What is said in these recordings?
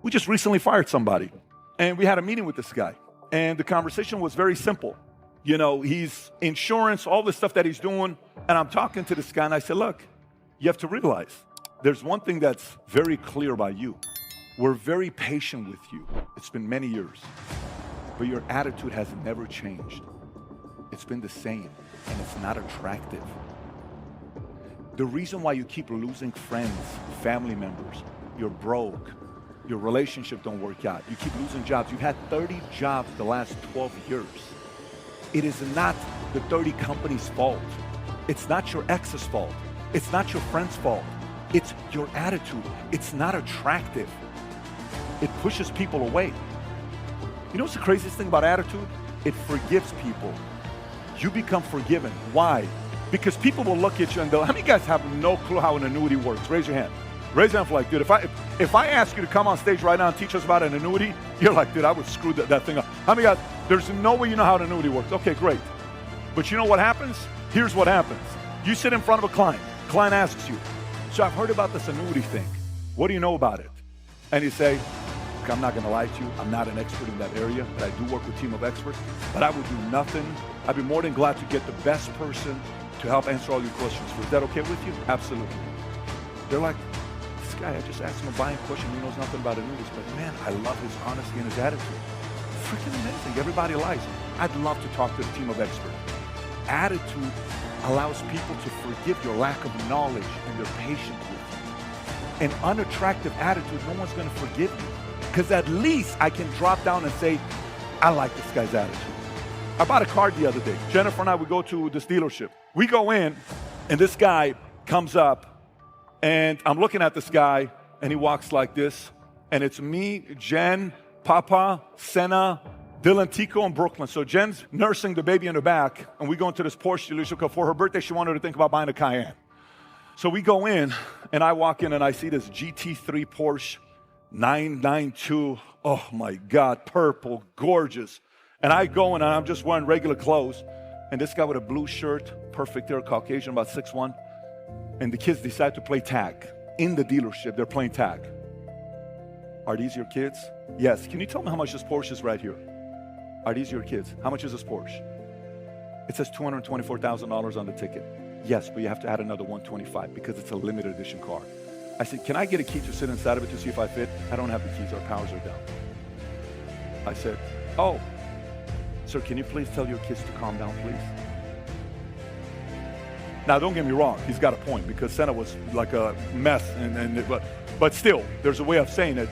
We just recently fired somebody, and we had a meeting with this guy, and the conversation was very simple. You know, he's insurance, all the stuff that he's doing, and I'm talking to this guy, and I said, look, you have to realize there's one thing that's very clear about you. We're very patient with you. It's been many years, but your attitude has never changed. It's been the same, and it's not attractive. The reason why you keep losing friends, family members, you're broke, your relationship don't work out, you keep losing jobs. You've had 30 jobs the last 12 years. It is not the 30 companies' fault. It's not your ex's fault. It's not your friend's fault. It's your attitude. It's not attractive. It pushes people away. You know what's the craziest thing about attitude? It forgives people. You become forgiven. Why? Because people will look at you and go, how many guys have no clue how an annuity works? Raise your hand. Raise your hand for like, dude, if I ask you to come on stage right now and teach us about an annuity, you're like, dude, I would screw that thing up. How many guys, there's no way you know how an annuity works. Okay, great. But you know what happens? Here's what happens. You sit in front of a client. Client asks you, so I've heard about this annuity thing. What do you know about it? And you say, I'm not gonna lie to you, I'm not an expert in that area, but I do work with a team of experts, but I would do nothing. I'd be more than glad to get the best person to help answer all your questions. Is that okay with you? Absolutely. They're like, this guy, I just asked him a buying question, he knows nothing about annuities, but man, I love his honesty and his attitude. Freaking amazing, everybody lies. I'd love to talk to the team of experts. Attitude allows people to forgive your lack of knowledge and they're patient with you. An unattractive attitude, no one's gonna forgive you. Because at least I can drop down and say, I like this guy's attitude. I bought a car the other day. Jennifer and I, we go to this dealership. We go in, and this guy comes up, and I'm looking at this guy, and he walks like this, and it's me, Jen, Papa, Senna, Dylan, Tico, and Brooklyn. So Jen's nursing the baby in the back, and we go into this Porsche dealership, because for her birthday, she wanted to think about buying a Cayenne. So we go in, and I walk in, and I see this GT3 Porsche 992, oh my God, purple, gorgeous. And I go in and I'm just wearing regular clothes. And this guy with a blue shirt, perfect hair, Caucasian, about 6'1". And the kids decide to play tag. In the dealership, they're playing tag. Are these your kids? Yes. Can you tell me how much this Porsche is right here? Are these your kids? How much is this Porsche? It says $224,000 on the ticket. Yes, but you have to add another $125 because it's a limited edition car. I said, can I get a key to sit inside of it to see if I fit? I don't have the keys, our powers are down. I said, oh, sir, can you please tell your kids to calm down, please? Now, don't get me wrong, he's got a point because Senna was like a mess, but still, there's a way of saying it.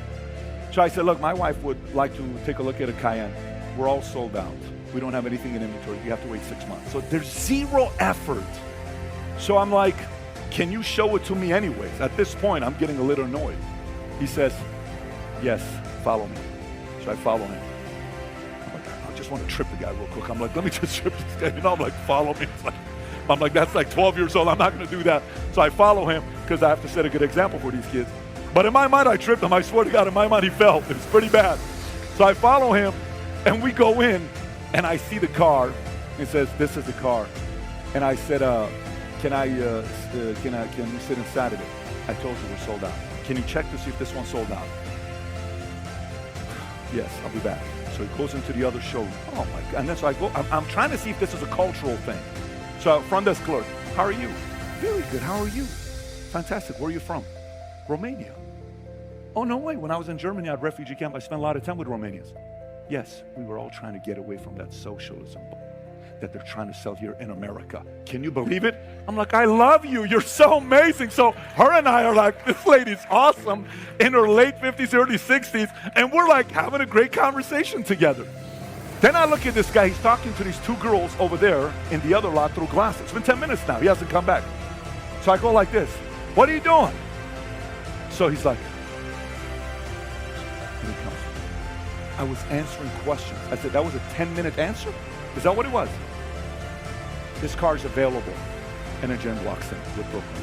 So I said, look, my wife would like to take a look at a Cayenne. We're all sold out. We don't have anything in inventory. You have to wait 6 months. So there's zero effort. So I'm like, can you show it to me anyways? At this point, I'm getting a little annoyed. He says, yes, follow me. So I follow him. I'm like, I just want to trip the guy real quick. I'm like, let me just trip this guy. You know, I'm like, follow me. I'm like, that's like 12 years old. I'm not going to do that. So I follow him because I have to set a good example for these kids. But in my mind, I tripped him. I swear to God, in my mind, he fell. It was pretty bad. So I follow him, and we go in, and I see the car. It says, this is the car. And I said, can you sit inside of it? I told you we're sold out. Can you check to see if this one's sold out? Yes, I'll be back. So he goes into the other showroom. Oh my God. And then so I go, I'm trying to see if this is a cultural thing. So front desk clerk, how are you? Very good, how are you? Fantastic, where are you from? Romania. Oh, no way. When I was in Germany at refugee camp, I spent a lot of time with Romanians. Yes, we were all trying to get away from that socialism that they're trying to sell here in America. Can you believe it? I'm like, I love you. You're so amazing. So her and I are like, this lady's awesome in her late 50s, early 60s, and we're like having a great conversation together. Then I look at this guy. He's talking to these two girls over there in the other lot through glasses. It's been 10 minutes now. He hasn't come back. So I go like this. What are you doing? So he's like, here he comes. I was answering questions. I said, that was a 10-minute answer? Is that what it was? This car is available. And then Jen walks in with Brooklyn.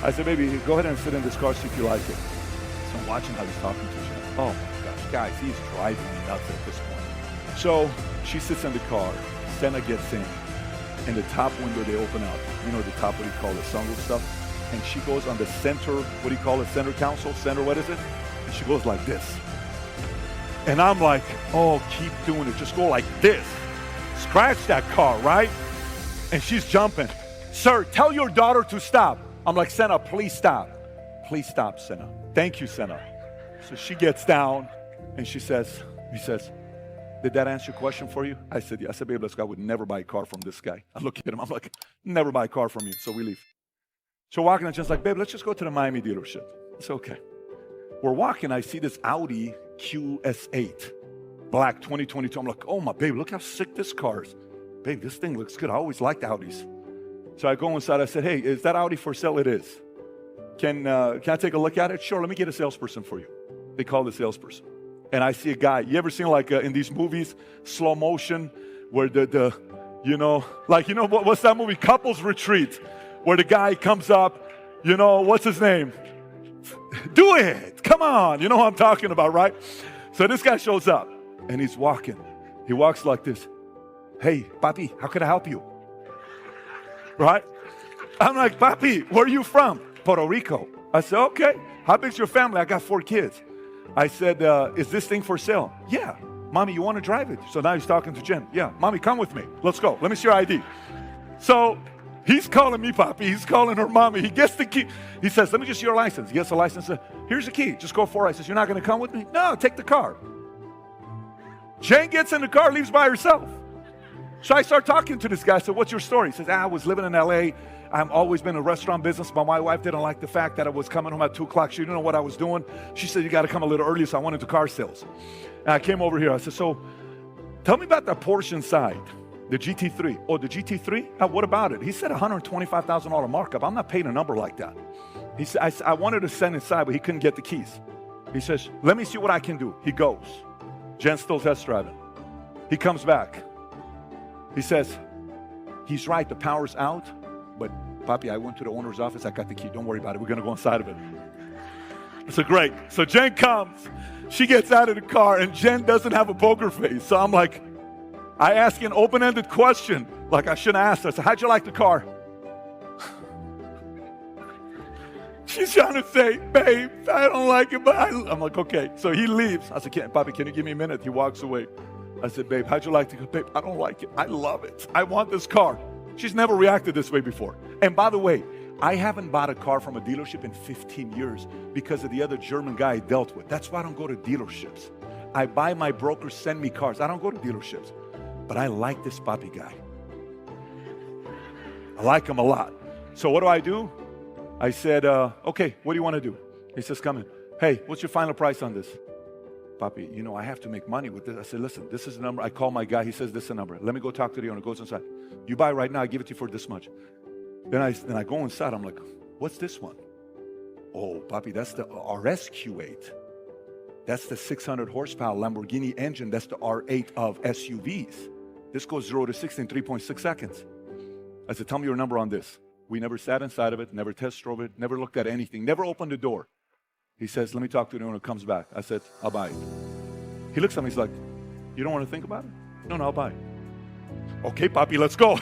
I said, baby, go ahead and sit in this car, see if you like it. So I'm watching how he's talking to Jen. Oh my gosh, guys, he's driving me nuts at this point. So she sits in the car. Senna gets in. And the top window, they open up. You know, the top, what do you call it, sunroof stuff? And she goes on the center, what do you call it, center console? Center, what is it? And she goes like this. And I'm like, oh, keep doing it. Just go like this. Scratch that car, right? And she's jumping. Sir, tell your daughter to stop. I'm like, Senna, please stop. Please stop, Senna. Thank you, Senna. So she gets down and he says, did that answer your question for you? I said, yeah. I said, babe, let's go. I would never buy a car from this guy. I look at him. I'm like, never buy a car from you. So we leave. So walking, and she's like, babe, let's just go to the Miami dealership. It's okay. We're walking. I see this Audi QS8, black 2022. I'm like, oh my babe, look how sick this car is. Babe, this thing looks good. I always liked Audis. So I go inside. I said, hey, is that Audi for sale? It is. Can I take a look at it? Sure, let me get a salesperson for you. They call the salesperson. And I see a guy. You ever seen like in these movies, slow motion, where what's that movie? Couples Retreat, where the guy comes up, what's his name? Do it. Come on. You know what I'm talking about, right? So this guy shows up and he's walking. He walks like this. Hey, papi, how can I help you? Right? I'm like, papi, where are you from? Puerto Rico. I said, okay. How big's your family? I got 4 kids. I said, is this thing for sale? Yeah. Mommy, you want to drive it? So now he's talking to Jen. Yeah. Mommy, come with me. Let's go. Let me see your ID. So he's calling me papi. He's calling her mommy. He gets the key. He says, let me just see your license. He gets the license. Here's the key. Just go for it. I says, you're not going to come with me? No, take the car. Jen gets in the car, leaves by herself. So I start talking to this guy. I said, what's your story? He says, I was living in L.A. I've always been in a restaurant business, but my wife didn't like the fact that I was coming home at 2 o'clock. She didn't know what I was doing. She said, you got to come a little early, so I went into car sales. And I came over here. I said, so tell me about that Porsche inside, the GT3. Oh, the GT3? What about it? He said $125,000 markup. I'm not paying a number like that. He said, I wanted to send inside, but he couldn't get the keys. He says, let me see what I can do. He goes. Jen's still test driving. He comes back. He says, he's right, the power's out, but papi, I went to the owner's office, I got the key, don't worry about it, we're going to go inside of it. So great. So Jen comes, she gets out of the car, and Jen doesn't have a poker face. So I'm like, I ask an open-ended question, like I shouldn't ask her. I said, how'd you like the car? She's trying to say, babe, I don't like it, but I'm like, okay. So he leaves. I said, papi, can you give me a minute? He walks away. I said, babe, how'd you like it? Babe, I don't like it. I love it. I want this car. She's never reacted this way before. And by the way, I haven't bought a car from a dealership in 15 years because of the other German guy I dealt with. That's why I don't go to dealerships. I buy my brokers send me cars. I don't go to dealerships. But I like this papi guy. I like him a lot. So what do? I said, okay, what do you want to do? He says, come in. Hey, what's your final price on this? Papi, I have to make money with this. I said, listen, this is the number. I call my guy. He says, this is the number. Let me go talk to the owner. Goes inside. You buy right now. I give it to you for this much. Then I go inside. I'm like, what's this one? Oh, papi, that's the RSQ8. That's the 600 horsepower Lamborghini engine. That's the R8 of SUVs. This goes 0 to 60 in 3.6 seconds. I said, tell me your number on this. We never sat inside of it, never test drove it, never looked at anything, never opened the door. He says, let me talk to the owner, comes back. I said, I'll buy it. He looks at me, he's like, you don't want to think about it? No, I'll buy it. Okay, papi, let's go.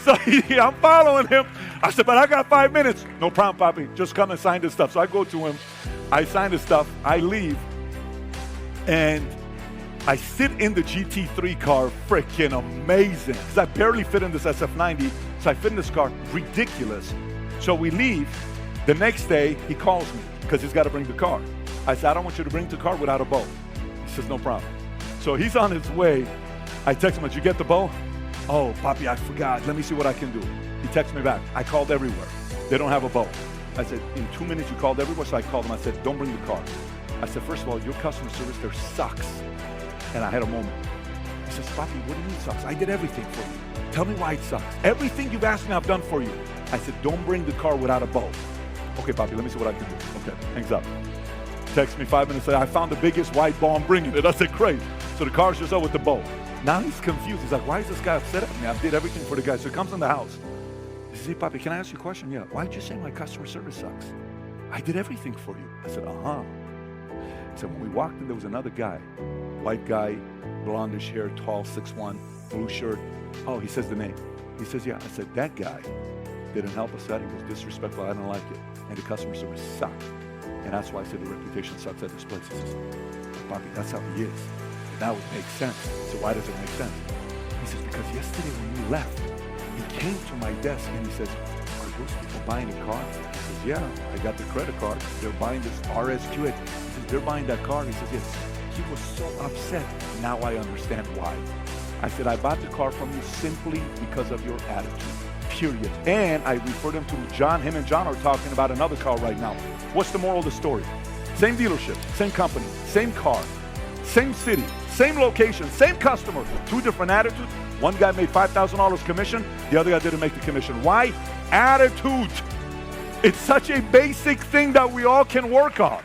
So I'm following him. I said, but I got 5 minutes. No problem, papi. Just come and sign this stuff. So I go to him. I sign the stuff. I leave. And I sit in the GT3 car, freaking amazing. Because I barely fit in this SF90. So I fit in this car, ridiculous. So we leave. The next day, he calls me because he's got to bring the car. I said, I don't want you to bring the car without a bow. He says, no problem. So he's on his way. I text him, did you get the bow? Oh, papi, I forgot. Let me see what I can do. He texts me back. I called everywhere. They don't have a bow. I said, in 2 minutes, you called everywhere? So I called him. I said, don't bring the car. I said, first of all, your customer service there sucks. And I had a moment. He says, papi, what do you mean sucks? I did everything for you. Tell me why it sucks. Everything you've asked me, I've done for you. I said, don't bring the car without a bow. Okay, papi, let me see what I can do. Okay, hangs up. Text me 5 minutes later, I found the biggest white bow, I'm bringing it. I said, great. So the car shows up with the bow. Now he's confused. He's like, why is this guy upset at me? I did everything for the guy. So he comes in the house. He says, hey, papi, can I ask you a question? Yeah. Why did you say my customer service sucks? I did everything for you. I said, uh-huh. He said, when we walked in, there was another guy. White guy, blondish hair, tall, 6'1", blue shirt. Oh, he says the name. He says, yeah. I said, that guy didn't help us out. He was disrespectful. I didn't like it. And the customer service sucked. And that's why I said the reputation sucks at this place. He says, Bobby, that's how he is. That would make sense. So why does it make sense? He says, because yesterday when you left, he came to my desk and he says, are those people buying a car? He says, yeah, I got the credit card. They're buying this RSQ. He says, they're buying that car. He says, yes. He was so upset. Now I understand why. I said, I bought the car from you simply because of your attitude, period. And I referred him to John. Him and John are talking about another car right now. What's the moral of the story? Same dealership, same company, same car, same city, same location, same customer, two different attitudes. One guy made $5,000 commission, the other guy didn't make the commission. Why? Attitude. It's such a basic thing that we all can work on.